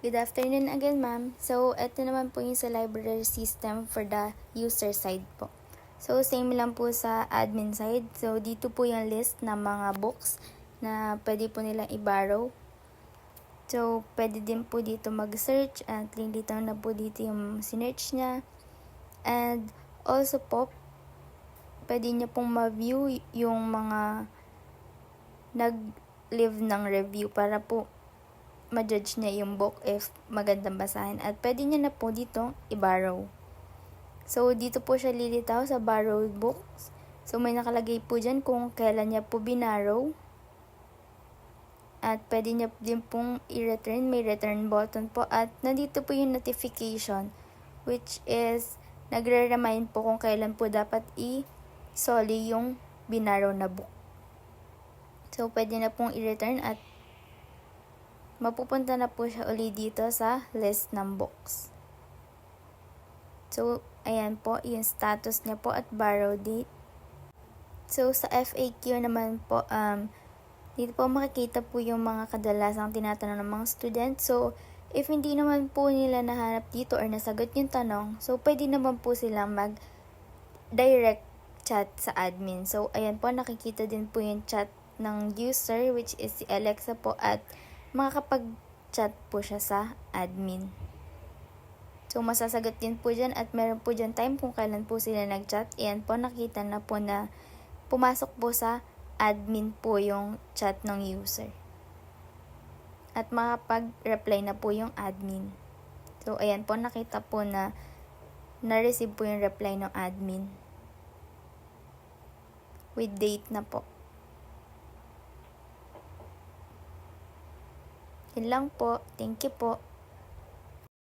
Good afternoon again, ma'am. So, ito naman po yung sa library system for the user side po. So, same lang po sa admin side. So, dito po yung list ng mga books na pwede po nilang i-borrow. So, pwede din po dito mag-search at link dito na po dito yung sinearch niya. And also po, pwede niya pong ma-view yung mga nag-leave ng review para po ma-judge niya yung book if magandang basahin. At pwede niya na po dito i-borrow. So, dito po siya lilitaw sa borrowed books. So, may nakalagay po dyan kung kailan niya po binarrow. At pwede niya din pong i-return. May return button po. At nandito po yung notification, which is nagre-remind po kung kailan po dapat i-soli yung binarrow na book. So, pwede na pong i-return at mapupunta na po siya uli dito sa list ng books. So, ayan po, yung status niya po at borrow date. So, sa FAQ naman po, dito po makikita po yung mga kadalasang tinatanong ng mga student. So, if hindi naman po nila nahanap dito or nasagot yung tanong, so, pwede naman po silang mag-direct chat sa admin. So, ayan po, nakikita din po yung chat ng user, which is si Alexa po, at makakapag-chat po siya sa admin. So, masasagot din po dyan at meron po dyan time kung kailan po sila nag-chat. Ayan po, nakita na po na pumasok po sa admin po yung chat ng user. At makapag-reply na po yung admin. So, ayan po, nakita po na na-receive po yung reply ng admin. With date na po. Yun lang po. Thank you po.